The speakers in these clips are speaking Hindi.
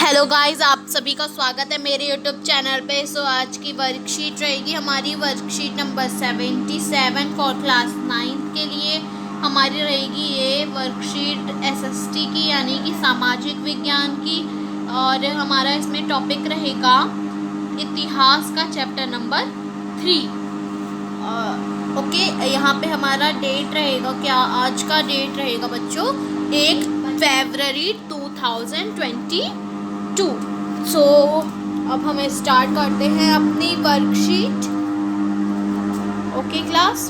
हेलो गाइस, आप सभी का स्वागत है मेरे यूट्यूब चैनल पे। सो आज की वर्कशीट रहेगी हमारी वर्कशीट नंबर 77 फॉर क्लास 9 के लिए। हमारी रहेगी ये वर्कशीट एसएसटी की, यानी कि सामाजिक विज्ञान की। और हमारा इसमें टॉपिक रहेगा इतिहास का चैप्टर नंबर 3। ओके, यहाँ पे हमारा डेट रहेगा, क्या आज का डेट रहेगा बच्चों 1 फरवरी 2022। सो अब हमें स्टार्ट करते हैं अपनी वर्कशीट। ओके क्लास,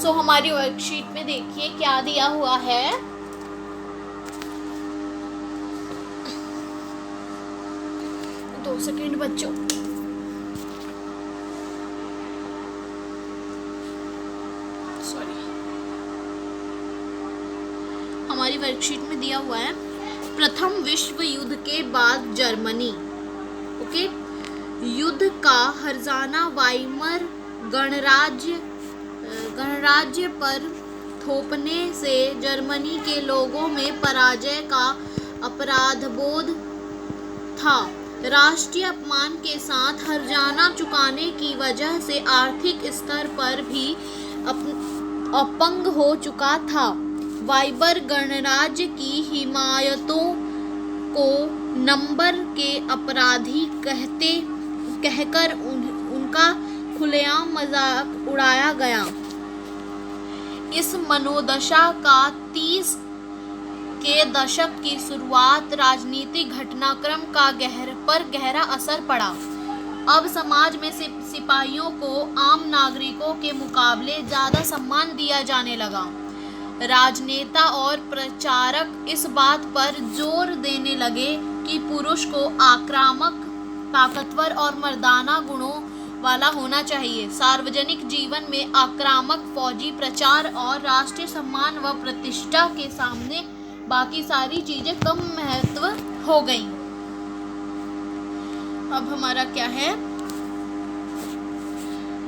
सो हमारी वर्कशीट में देखिए क्या दिया हुआ है। दो सेकेंड बच्चों, सॉरी। हमारी वर्कशीट में दिया हुआ है प्रथम विश्व युद्ध के बाद जर्मनी। ओके, युद्ध का हर्जाना वाइमर गणराज्य पर थोपने से जर्मनी के लोगों में पराजय का अपराधबोध था। राष्ट्रीय अपमान के साथ हर्जाना चुकाने की वजह से आर्थिक स्तर पर भी अपंग हो चुका था। वाइबर गणराज्य की हिमायतों को नंबर के अपराधी कहकर उनका खुलेआम मजाक उड़ाया गया। इस मनोदशा का 30 के दशक की शुरुआत राजनीतिक घटनाक्रम का गहरा असर पड़ा। अब समाज में सिपाहियों को आम नागरिकों के मुकाबले ज़्यादा सम्मान दिया जाने लगा। राजनेता और प्रचारक इस बात पर जोर देने लगे कि पुरुष को आक्रामक, ताकतवर और मर्दाना गुणों वाला होना चाहिए। सार्वजनिक जीवन में आक्रामक फौजी प्रचार और राष्ट्रीय सम्मान व प्रतिष्ठा के सामने बाकी सारी चीजें कम महत्व हो गईं। अब हमारा क्या है,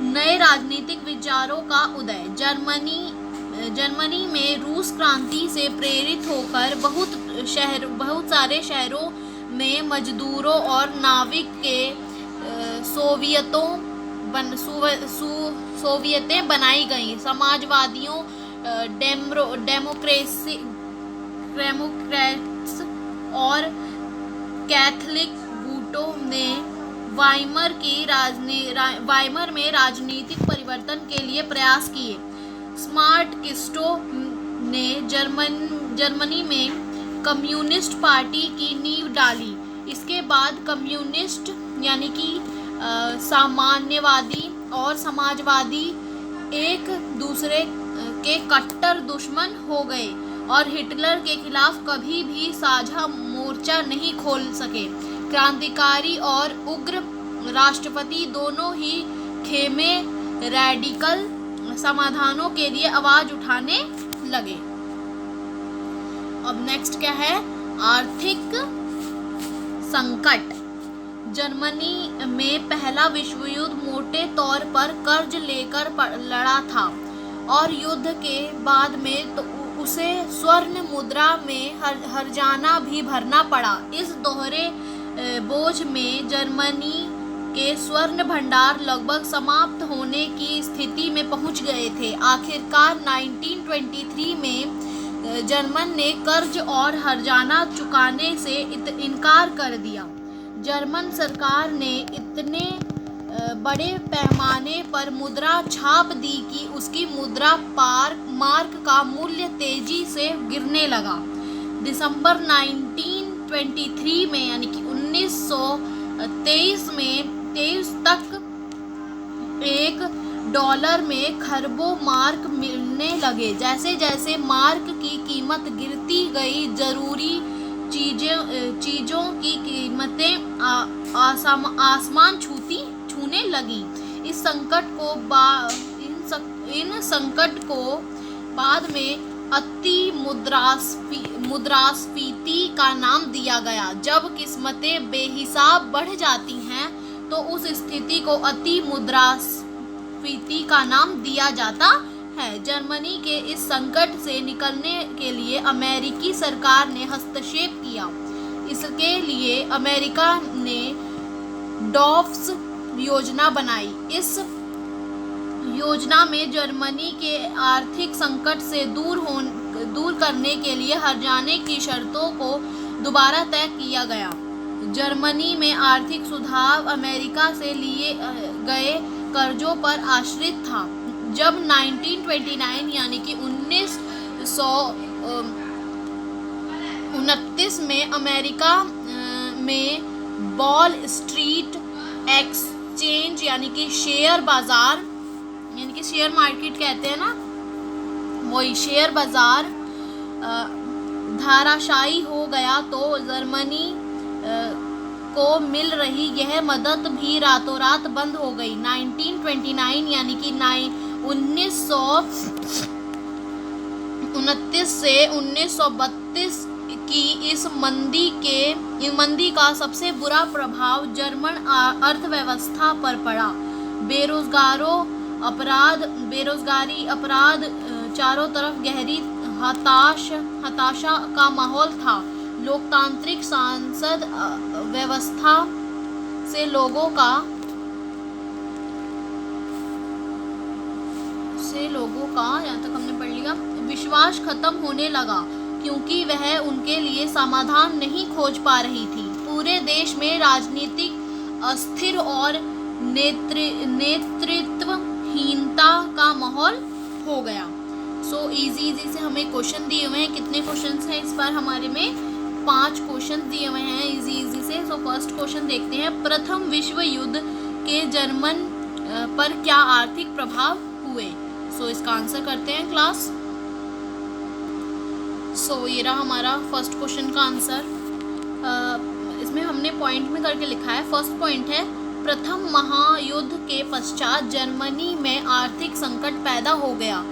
नए राजनीतिक विचारों का उदय। जर्मनी में रूस क्रांति से प्रेरित होकर बहुत सारे शहरों में मजदूरों और नाविक के सोवियतें बनाई गईं। समाजवादियों, डेमोक्रेट्स और कैथोलिक गुटों ने वाइमर में राजनीतिक परिवर्तन के लिए प्रयास किए। स्मार्टकिस्टों ने जर्मनी में कम्युनिस्ट पार्टी की नींव डाली। इसके बाद कम्युनिस्ट यानी कि सामान्यवादी और समाजवादी एक दूसरे के कट्टर दुश्मन हो गए और हिटलर के खिलाफ कभी भी साझा मोर्चा नहीं खोल सके। क्रांतिकारी और उग्र राष्ट्रपति दोनों ही खेमे रैडिकल समाधानों के लिए आवाज उठाने लगे। अब नेक्स्ट क्या है, आर्थिक संकट। जर्मनी में पहला विश्व युद्ध मोटे तौर पर कर्ज लेकर लड़ा था और युद्ध के बाद में तो उसे स्वर्ण मुद्रा में हर्जाना भी भरना पड़ा। इस दोहरे बोझ में जर्मनी के स्वर्ण भंडार लगभग समाप्त होने की स्थिति में पहुंच गए थे। आखिरकार 1923 में जर्मन ने कर्ज और हर्जाना चुकाने से इनकार कर दिया। जर्मन सरकार ने इतने बड़े पैमाने पर मुद्रा छाप दी कि उसकी मुद्रा मार्क का मूल्य तेजी से गिरने लगा। दिसंबर 1923 में यानी कि 1923 में 23 तक $1 में खरबों मार्क मिलने लगे। जैसे जैसे मार्क की कीमत गिरती गई, जरूरी चीजों की कीमतें आसमान छूने लगी। इन संकट को बाद में अति मुद्रास्फीति का नाम दिया गया। जब कीमतें बेहिसाब बढ़ जाती हैं तो उस स्थिति को अति मुद्रास्फीति का नाम दिया जाता है। जर्मनी के इस संकट से निकलने के लिए अमेरिकी सरकार ने हस्तक्षेप किया। इसके लिए अमेरिका ने डॉव्स योजना बनाई। इस योजना में जर्मनी के आर्थिक संकट से दूर करने के लिए हर्जाने की शर्तों को दोबारा तय किया गया। जर्मनी में आर्थिक सुधार अमेरिका से लिए गए कर्जों पर आश्रित था। जब 1929 यानी कि 1929 में अमेरिका में वॉल स्ट्रीट एक्सचेंज यानी कि शेयर बाजार यानी कि शेयर मार्केट कहते हैं ना, वही शेयर बाजार धाराशायी हो गया तो जर्मनी को मिल रही यह मदद भी रातों रात बंद हो गई। 1929 यानी कि 1929 से 1932 की इस मंदी का सबसे बुरा प्रभाव जर्मन अर्थव्यवस्था पर पड़ा। बेरोजगारी अपराध चारों तरफ गहरी हताशा का माहौल था। लोकतांत्रिक संसद व्यवस्था से लोगों का यहाँ तक हमने पढ़ लिया, विश्वास खत्म होने लगा क्योंकि वह उनके लिए समाधान नहीं खोज पा रही थी। पूरे देश में राजनीतिक अस्थिर और नेतृत्वहीनता का माहौल हो गया। सो इजी से हमें क्वेश्चन दिए हुए हैं। कितने क्वेश्चन हैं इस बार हमारे में? 5 क्वेश्चन दिए हुए हैं इजी से। सो फर्स्ट क्वेश्चन देखते हैं। प्रथम विश्व युद्ध के जर्मन पर क्या आर्थिक प्रभाव हुए? सो इसका आंसर करते हैं क्लास। सो ये रहा हमारा फर्स्ट क्वेश्चन का आंसर। इसमें हमने पॉइंट में करके लिखा है। फर्स्ट पॉइंट है, प्रथम महायुद्ध के पश्चात जर्मनी में आर्थिक संकट पैदा हो गया।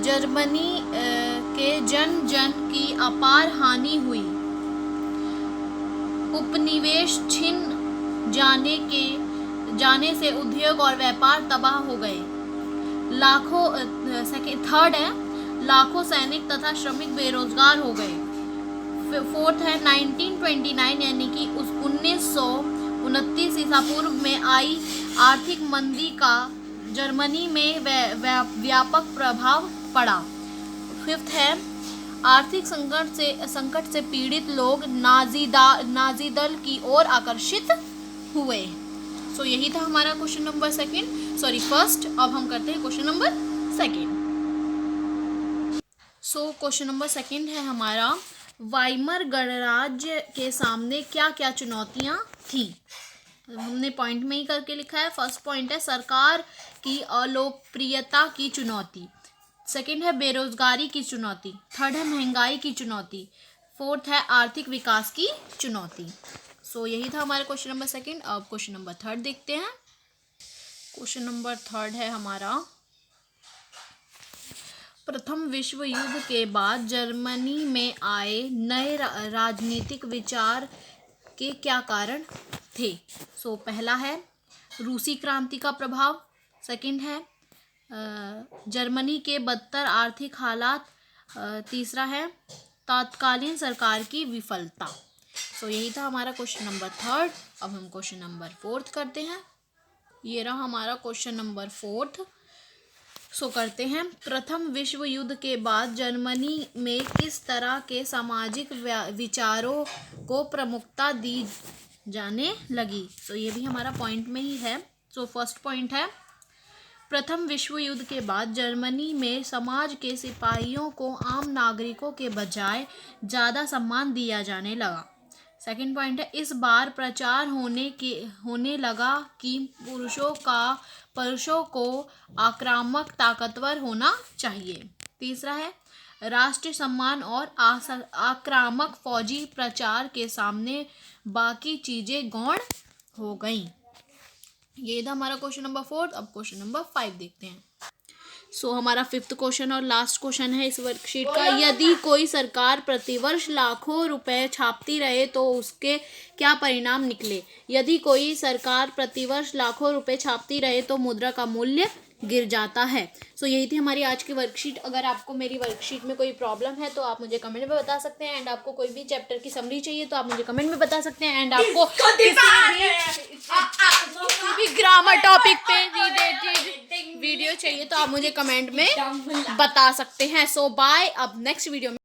जर्मनी के जन की अपार हानि हुई। उपनिवेश छिन जाने से उद्योग और व्यापार तबाह हो गए। थर्ड है, लाखों सैनिक तथा श्रमिक बेरोजगार हो गए। फोर्थ है, 1929 यानी कि 1929 ईसा पूर्व में आई आर्थिक मंदी का जर्मनी में व्यापक प्रभाव पड़ा। फिफ्थ है, आर्थिक संकट से पीड़ित लोग नाजी दल की ओर आकर्षित हुए। सो यही था हमारा क्वेश्चन नंबर फर्स्ट। अब हम करते हैं question number second. So question number second है हमारा, वाइमर गणराज्य के सामने क्या क्या चुनौतियां थी? हमने पॉइंट में ही करके लिखा है। फर्स्ट पॉइंट है, सरकार की अलोकप्रियता की चुनौती। सेकंड है, बेरोजगारी की चुनौती। थर्ड है, महंगाई की चुनौती। फोर्थ है, आर्थिक विकास की चुनौती। सो यही था हमारा क्वेश्चन नंबर सेकंड। अब क्वेश्चन नंबर थर्ड देखते हैं। क्वेश्चन नंबर थर्ड है हमारा, प्रथम विश्व युद्ध के बाद जर्मनी में आए नए राजनीतिक विचार के क्या कारण थे? सो पहला है रूसी क्रांति का प्रभाव। सेकंड है जर्मनी के बदतर आर्थिक हालात। तीसरा है तत्कालीन सरकार की विफलता। सो यही था हमारा क्वेश्चन नंबर थर्ड। अब हम क्वेश्चन नंबर फोर्थ करते हैं। ये रहा हमारा क्वेश्चन नंबर फोर्थ। सो करते हैं, प्रथम विश्व युद्ध के बाद जर्मनी में किस तरह के सामाजिक विचारों को प्रमुखता दी जाने लगी? सो ये भी हमारा पॉइंट में ही है। सो फर्स्ट पॉइंट है, प्रथम विश्व युद्ध के बाद जर्मनी में समाज के सिपाहियों को आम नागरिकों के बजाय ज़्यादा सम्मान दिया जाने लगा। सेकंड पॉइंट है, इस बार प्रचार होने लगा कि पुरुषों को आक्रामक ताकतवर होना चाहिए। तीसरा है, राष्ट्रीय सम्मान और आक्रामक फौजी प्रचार के सामने बाकी चीज़ें गौण हो गईं। ये था हमारा क्वेश्चन नंबर फोर्थ। अब क्वेश्चन नंबर 5 देखते हैं। सो हमारा फिफ्थ क्वेश्चन और लास्ट क्वेश्चन है इस वर्कशीट का, यदि कोई सरकार प्रतिवर्ष लाखों रुपए छापती रहे तो उसके क्या परिणाम निकले? यदि कोई सरकार प्रतिवर्ष लाखों रुपए छापती रहे तो मुद्रा का मूल्य गिर जाता है। सो यही थी हमारी आज की वर्कशीट। अगर आपको मेरी वर्कशीट में कोई प्रॉब्लम है तो आप मुझे कमेंट में बता सकते हैं, एंड आपको कोई भी चैप्टर की समरी चाहिए तो आप मुझे कमेंट में बता सकते हैं, एंड आपको किसी भी ग्रामर टॉपिक पे रिलेटेड वीडियो चाहिए तो आप मुझे कमेंट में बता सकते हैं। सो बाय, अब नेक्स्ट वीडियो में